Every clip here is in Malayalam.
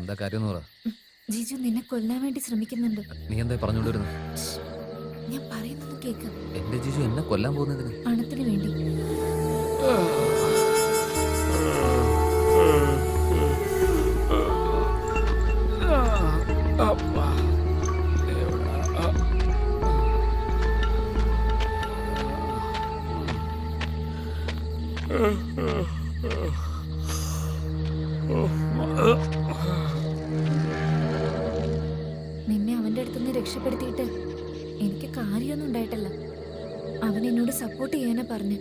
എന്താ കാര്യം എന്ന് പറ. ജിജു നിന്നെ കൊല്ലാൻ വേണ്ടി ശ്രമിക്കുന്നുണ്ട്. നീ എന്താ പറഞ്ഞോണ്ടിരുന്നത്? ഞാൻ പറയുന്നത് കേക്ക്. എന്റെ ജിജു എന്നെ കൊല്ലാൻ പോകുന്നതിന്? പണത്തിന് വേണ്ടി. നിന്നെ അവന്റെ അടുത്തുനിന്ന് രക്ഷപ്പെടുത്തിയിട്ട് എനിക്ക് കാര്യമൊന്നും ഉണ്ടായിട്ടല്ല. അവൻ എന്നോട് സപ്പോർട്ട് ചെയ്യാനാ പറഞ്ഞു.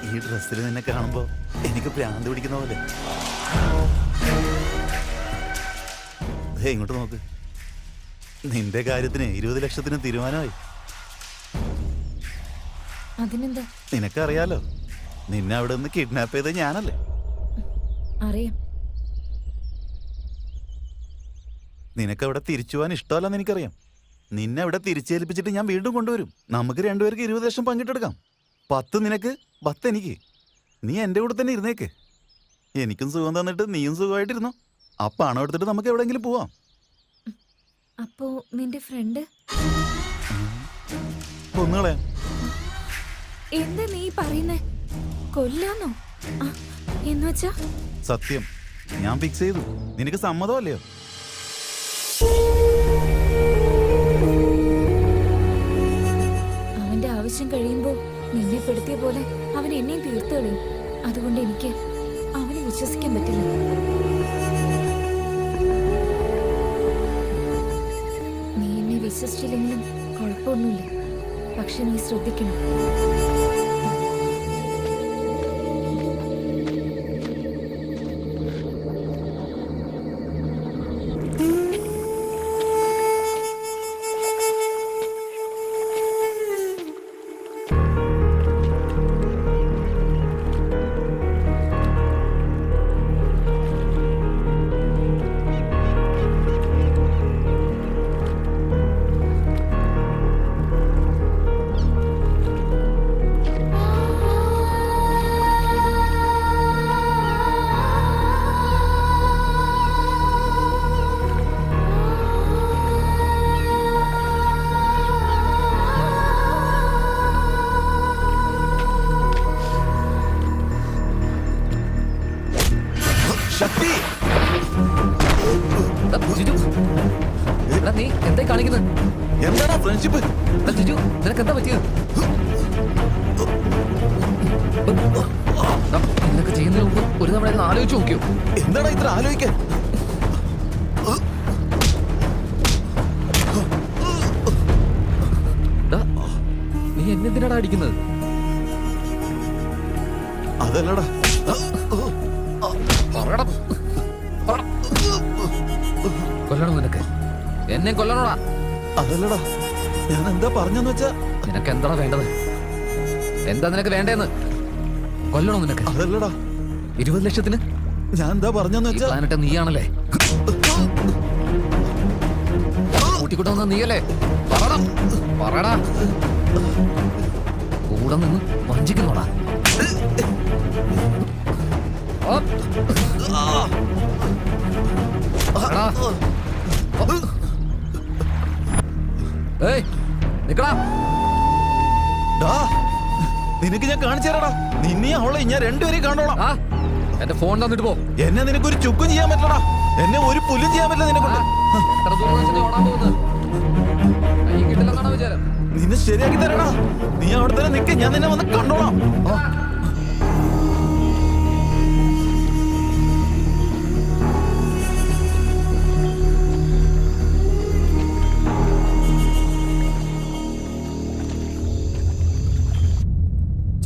ഈ ഡ്രസ്സിൽ നിന്നെ കാണുമ്പോ എനിക്ക് ഭ്രാന്ത് പിടിക്കുന്ന പോലെ. ഇങ്ങോട്ട് നോക്ക്, നിന്റെ കാര്യത്തിന് 20 ലക്ഷത്തിന് തീരുമാനമായി. അതിനെന്താ? നിനക്കറിയാലോ, നിന്നെ അവിടെ നിന്ന് കിഡ്നാപ്പ് ചെയ്തത് ഞാനല്ലേ. അറിയാം. നിനക്കവിടെ തിരിച്ചു പോകാൻ ഇഷ്ടമല്ലെന്ന് എനിക്കറിയാം. നിന്നെ അവിടെ തിരിച്ചേൽപ്പിച്ചിട്ട് ഞാൻ വീണ്ടും കൊണ്ടുവരും. നമുക്ക് രണ്ടുപേർക്ക് 20 ലക്ഷം പങ്കിട്ടെടുക്കാം. 10 നിനക്ക്, 10 എനിക്ക്. നീ എൻ്റെ കൂടെ തന്നെ ഇരുന്നേക്ക്. എനിക്കും സുഖം തന്നിട്ട് നീയും സുഖമായിട്ടിരുന്നോ. ആ പണം എടുത്തിട്ട് നമുക്ക് എവിടെയെങ്കിലും പോവാം. അപ്പോ നിന്റെ ഫ്രണ്ട് കൊന്നുകളെ. എന്താ നീ പറയുന്നേ? കൊല്ലാന്നോ? എന്നുവെച്ചാ? സത്യം, ഞാൻ ഫിക്സ് ചെയ്തു. നിനക്ക് സമ്മതമല്ലയോ? അവന്റെ ആവശ്യം കഴിയുമ്പോ നിന്നെ പെടുത്തിയ പോലെ അവൻ എന്നെയും തീർത്തു കളയും. അതുകൊണ്ട് എനിക്ക് അവനെ വിശ്വസിക്കാൻ പറ്റില്ല. നീ എന്നെ വിശ്വസിച്ചില്ലെങ്കിലും കുഴപ്പമൊന്നുമില്ല. പക്ഷെ നീ ശ്രദ്ധിക്കണം. ശക്തി, ജിജു, എടാ നീ എന്തായി കാണിക്കുന്നത്? എന്താടാ ഫ്രണ്ട്ഷിപ്പ്? ജിജു, നിനക്ക് എന്താ പറ്റിയത്? നിനക്ക് ചെയ്യുന്നതിന് മുമ്പ് ഒരു തവണ ഒന്ന് ആലോചിച്ച് നോക്കിയോ? എന്താടാ ഇത്ര ആലോചിക്കാൻ? നീ എന്നെന്തിനാടാ അടിക്കുന്നത്? അതല്ലടാ, കൊല്ലണം നിനക്ക്? എന്നെ കൊല്ലണോടാ? അതല്ലടാ, ഞാൻ എന്താ പറഞ്ഞെന്ന് വെച്ചാ. നിനക്ക് എന്താടാ വേണ്ടത്? എന്താ നിനക്ക് വേണ്ടേന്ന്? കൊല്ലണോ നിനക്ക്? അതല്ലടാ, 20 ലക്ഷത്തിന്? ഞാൻ എന്താ പറഞ്ഞെന്ന് വെച്ചാ. പ്ലാനറ്റ് നീയാണല്ലേ? കൂട്ടിക്കൊണ്ടുവന്ന നീയല്ലേ? പറടാ. കൂടെ നിന്ന് വഞ്ചിക്കുന്നോടാ. നിക്കടാ. നിനക്ക് ഞാൻ കാണിച്ചു തരാടാ. നിന്നെ അവളെ ഞാൻ രണ്ടുപേരെയും കാണോളാം. എന്റെ ഫോൺ തന്നിട്ട് പോ. എന്നെ നിനക്കൊരു ചുക്കും ചെയ്യാൻ പറ്റടാ. എന്നെ ഒരു പുല്ലും ചെയ്യാൻ പറ്റില്ല നിനക്കൊണ്ട്. നിന്നെ ശരിയാക്കി തരാടാ. നീ അവിടെ തന്നെ നിൽക്ക്, ഞാൻ നിന്നെ വന്ന് കണ്ടോളാം.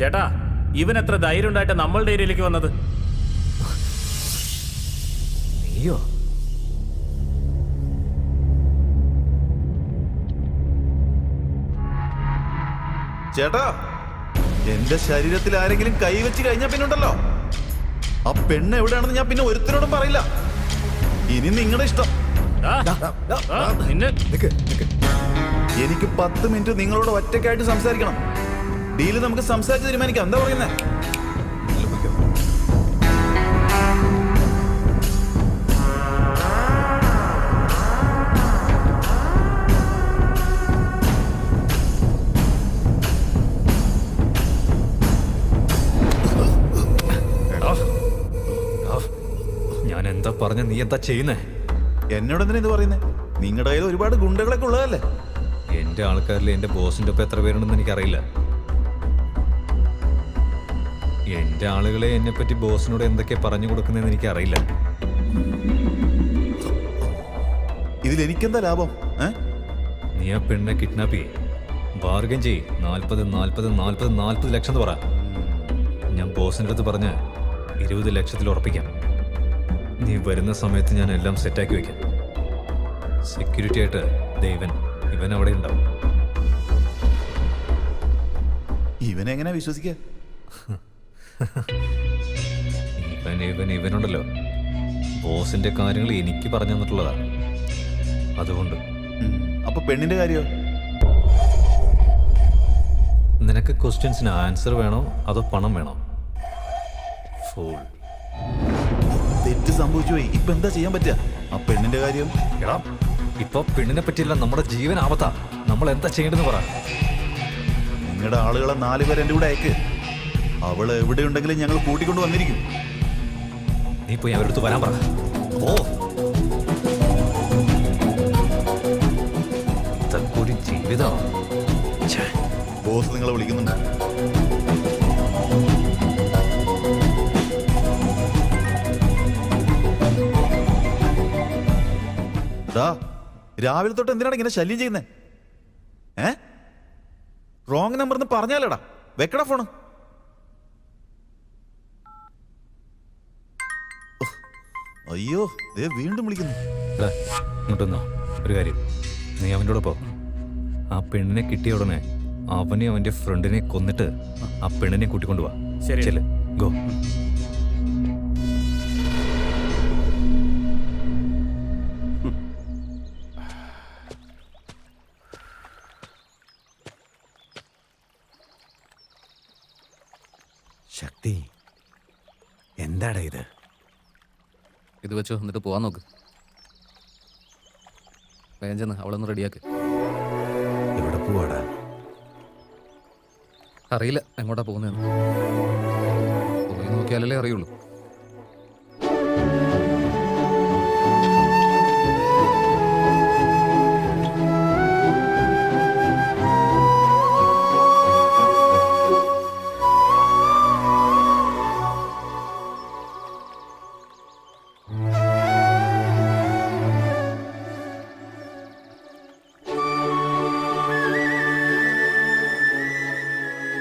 ചേട്ടാ, ഇവൻ എത്ര ധൈര്യം ഉണ്ടായിട്ട് നമ്മളുടെ ഏരിയയിലേക്ക് വന്നത്? നീയോ? ചേട്ടാ, എന്റെ ശരീരത്തിൽ ആരെങ്കിലും കൈവച്ച് കഴിഞ്ഞാ പിന്നുണ്ടല്ലോ, ആ പെണ്ണ് എവിടെയാണെന്ന് ഞാൻ പിന്നെ ഒരുത്തരോടും പറയില്ല. ഇനി നിങ്ങളുടെ ഇഷ്ടം. നിന്നെ എനിക്ക് 10 മിനിറ്റ് നിങ്ങളോട് ഒറ്റയ്ക്കായിട്ട് സംസാരിക്കണം. ഡീല് നമുക്ക് സംസാരിച്ച് തീരുമാനിക്കാം. എന്താ പറയുന്നേ? ഞാൻ എന്താ പറഞ്ഞ, നീ എന്താ ചെയ്യുന്നേ? എന്നോട് എന്തിനാ ഇത് പറയുന്നേ? നിങ്ങളുടെ കയ്യിൽ ഒരുപാട് ഗുണ്ടകളൊക്കെ ഉള്ളതല്ലേ? എന്റെ ആൾക്കാരിൽ എന്റെ ബോസിന്റെ ഒപ്പം എത്ര പേരുണ്ടെന്ന് എനിക്കറിയില്ല. എന്റെ ആളുകളെ എന്നെ പറ്റി ബോസിനോട് എന്തൊക്കെ പറഞ്ഞു കൊടുക്കുന്നതെന്ന് എനിക്കറിയില്ല. ഇതിൽ എനിക്കെന്താ ലാഭം? നീ ആ പെണ്ണെ കിഡ്നാപ്പ് ചെയ്യ്, ബാർഗൻ ചെയ്യ്. 40 ലക്ഷം എന്ന് പറ. ഞാൻ ബോസിന്റെ അടുത്ത് പറഞ്ഞ് 20 ലക്ഷത്തിൽ ഉറപ്പിക്കാം. നീ വരുന്ന സമയത്ത് ഞാൻ എല്ലാം സെറ്റാക്കി വെക്കാം. സെക്യൂരിറ്റി ആയിട്ട് ഇവൻ അവിടെ ഉണ്ടാവും. ഇവനെങ്ങനെ വിശ്വസിക്കുക? ഇവനുണ്ടല്ലോ, ബോസിന്റെ കാര്യങ്ങൾ എനിക്ക് പറഞ്ഞു തന്നിട്ടുള്ളതാ. അതുകൊണ്ട് അപ്പൊ പെണ്ണിന്റെ കാര്യോ? നിനക്ക് ക്വസ്റ്റ്യൻസിന് ആൻസർ വേണോ അതോ പണം വേണോ? ഫൂൾ. തെറ്റ് സംഭവിച്ചു പോയി. ഇപ്പൊ എന്താ ചെയ്യാൻ പറ്റുക? ആ പെണ്ണിന്റെ കാര്യം? എടാ, ഇപ്പൊ പെണ്ണിനെ പറ്റിയല്ല, നമ്മുടെ ജീവൻ ആപത്താ. നമ്മൾ എന്താ ചെയ്യേണ്ടതെന്ന് പറ. നിങ്ങളുടെ ആളുകളെ 4 പേര് എന്റെ കൂടെ അയക്ക്. അവള് എവിടെയുണ്ടെങ്കിലും ഞങ്ങൾ കൂട്ടിക്കൊണ്ട് വന്നിരിക്കും. നീ പോയി അവരുടെ അടുത്ത് വരാൻ പറ. ഓ, ഇതൊക്കെ ജീവിതം. ബോസ് നിങ്ങളെ വിളിക്കുന്നുണ്ട്. രാവിലെ തൊട്ട് എന്തിനാണ് ഇങ്ങനെ ശല്യം ചെയ്യുന്നേ? റോങ് നമ്പർ എന്ന് പറഞ്ഞാലടാ. വെക്കടാ ഫോണ്. അയ്യോ, ദേ വീണ്ടും വിളിക്കുന്നു. ഇങ്ങോട്ടൊന്നോ ഒരു കാര്യം, നീ അവൻ്റെ കൂടെ പോ. ആ പെണ്ണിനെ കിട്ടിയ ഉടനെ അവനെ അവന്റെ ഫ്രണ്ടിനെ കൊന്നിട്ട് ആ പെണ്ണിനെ കൂട്ടിക്കൊണ്ടുപോവാ. ശരി. ഗോ. ശക്തി, എന്താടാ ഇത്? ഇത് വെച്ചോ, എന്നിട്ട് പോവാൻ നോക്ക്. വേഗം ചെന്ന് അവളൊന്ന് റെഡിയാക്ക്. എവിടെ പോവാടാ? അറിയില്ല എങ്ങോട്ടാ പോകുന്നതെന്ന്. പോയി നോക്കിയാലല്ലേ അറിയുള്ളൂ.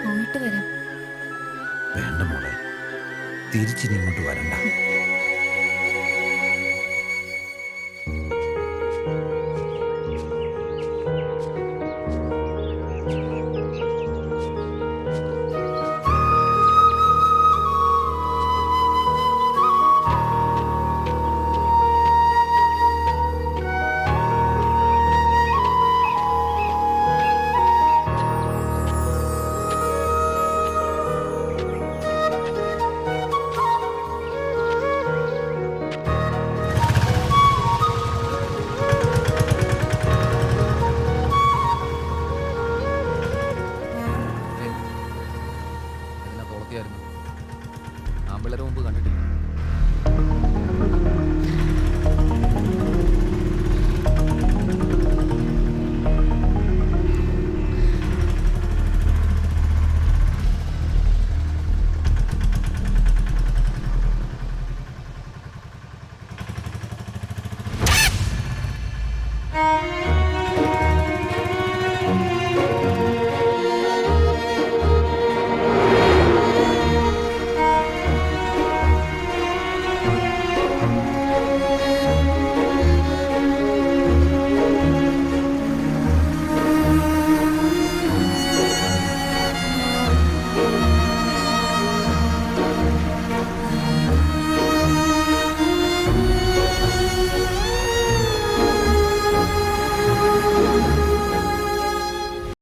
പോയിട്ട് വരാം. വേണ്ട മോളെ, തിരിച്ചിനി ഇങ്ങോട്ട് വരണ്ട.